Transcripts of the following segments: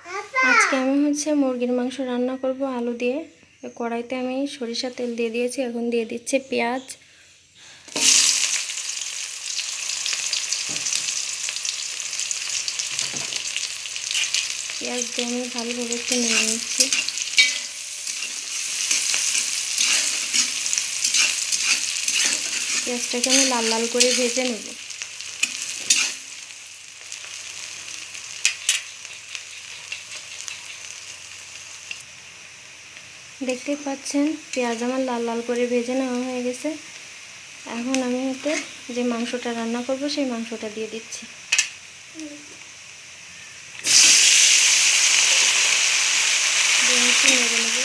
আজকে আমি মুরগির মাংস রান্না করব আলু দিয়ে। কড়াইতে আমি সরিষার তেল দিয়ে দিয়েছি, এখন দিয়ে দিচ্ছি পেঁয়াজ। পেঁয়াজ দিয়ে আমি ভালোভাবে একটু নেড়ে নিচ্ছি। পেঁয়াজটাকে আমি লাল লাল করে ভেজে নেব। দেখতেই পাচ্ছেন পেঁয়াজ আমার লাল লাল করে ভেজে নেওয়া হয়ে গেছে। এখন আমি এতে যে মাংসটা রান্না করব সেই মাংসটা দিয়ে দিচ্ছি। নেড়ে নেব।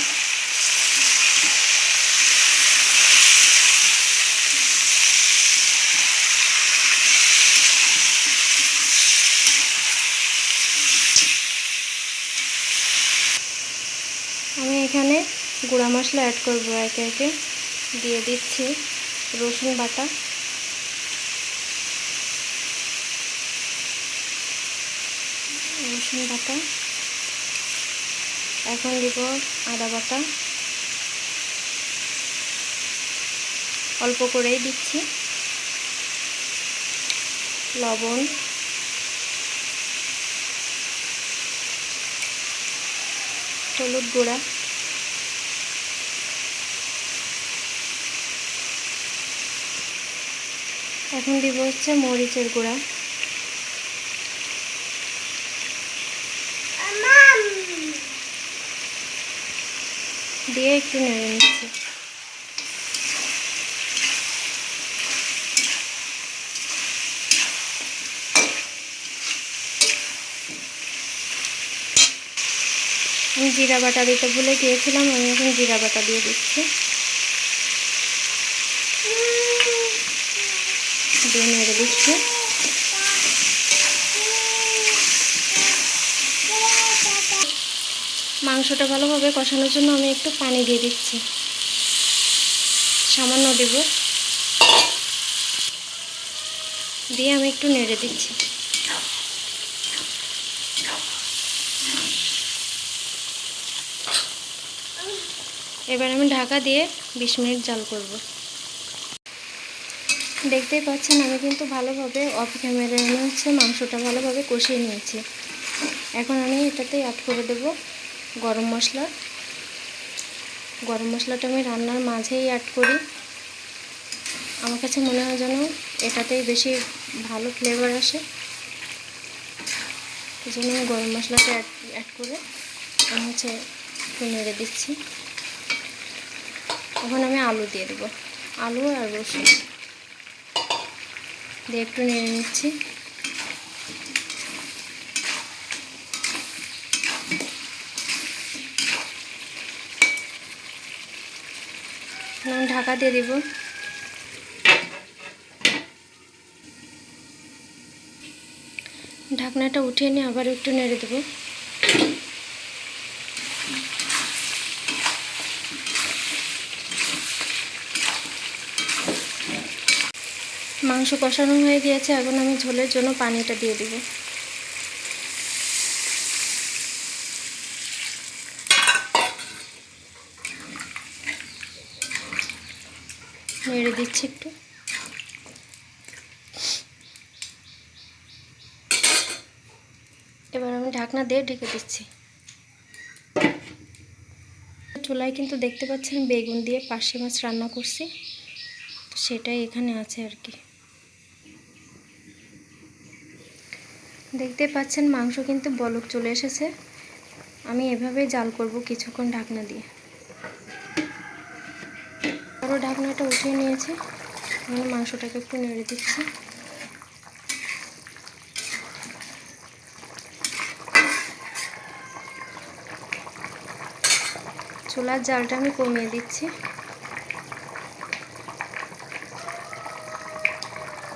আমি এখানে গুঁড়া মশলা অ্যাড করব। একে একে দিয়ে দিচ্ছি রসুন বাটা, এখন দিব আদা বাটা, অল্প করেই দিচ্ছি, লবণ, হলুদ গুঁড়া, এখন দিব মরিচের গুঁড়া, দিয়ে একটু নেড়ে নিচ্ছি। আমি জিরা বাটা দিতে ভুলে গিয়েছিলাম, আমি এখন জিরা বাটা দিয়ে দিচ্ছি, দিয়ে নেড়ে দিচ্ছি। মাংসটা ভালোভাবে কষানোর জন্য আমি একটু পানি দিয়ে দিচ্ছি, সামান্য দেব, দিয়ে আমি একটু নেড়ে দিচ্ছি। এবার আমি ঢাকা দিয়ে 20 মিনিট জাল করব। দেখতেই পাচ্ছেন আমি কিন্তু ভালোভাবে অফ ক্যামেরায় মাংসটা ভালোভাবে কষিয়ে নিয়েছি। এখন আমি এটাতে অ্যাড করে দেব গরম মশলা। গরম মশলাটা আমি রান্নার মাঝেই অ্যাড করি, আমার কাছে মনে হয় যেন এটাতেই বেশি ভালো ফ্লেভার আসে, এই জন্য আমি গরম মশলাটা অ্যাড করে আমি একটু নেড়ে দিচ্ছি। এখন আমি আলু দিয়ে দেবো, আলু আর রসুন দিয়ে একটু নেড়ে নিচ্ছি। আমি ঢাকা দিয়ে দেব। ঢাকনাটা উঠিয়ে নিয়ে আবার একটু নেড়ে দেব। মাংস কষানো হয়ে গিয়েছে, এখন আমি ঝোলের জন্য পানিটা দিয়ে দেব। নেড়ে দিচ্ছি একটু। এবার আমি ঢাকনা দিয়ে ঢেকে দিচ্ছি। চুলায় কিন্তু দেখতে পাচ্ছেন বেগুন দিয়ে পার্শে মাছ রান্না করছি, তো সেটাই এখানে আছে আর কি। দেখতে পাচ্ছেন মাংস কিন্তু বলক চলে এসেছে। আমি এভাবে জাল করব কিছুক্ষণ ঢাকনা দিয়ে। আরও ঢাকনাটা উঠিয়ে নিয়েছি, আমি মাংসটাকে একটু নেড়ে দিচ্ছি। চুলার জালটা আমি কমিয়ে দিচ্ছি।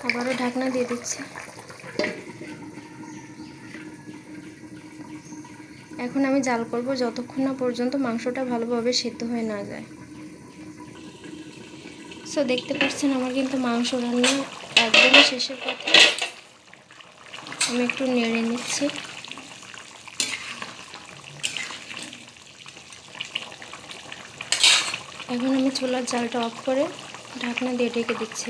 আবারও ঢাকনা দিয়ে দিচ্ছি। এখন আমি জাল করব যতক্ষণ না পর্যন্ত মাংসটা ভালোভাবে সিদ্ধ হয়ে না যায়। সো দেখতে পাচ্ছেন আমার কিন্তু মাংস রান্না একদমই শেষের পথে। আমি একটু নেড়ে নিচ্ছি। এখন আমি চুলার জালটা অফ করে ঢাকনা দিয়ে ঢেকে দিচ্ছি।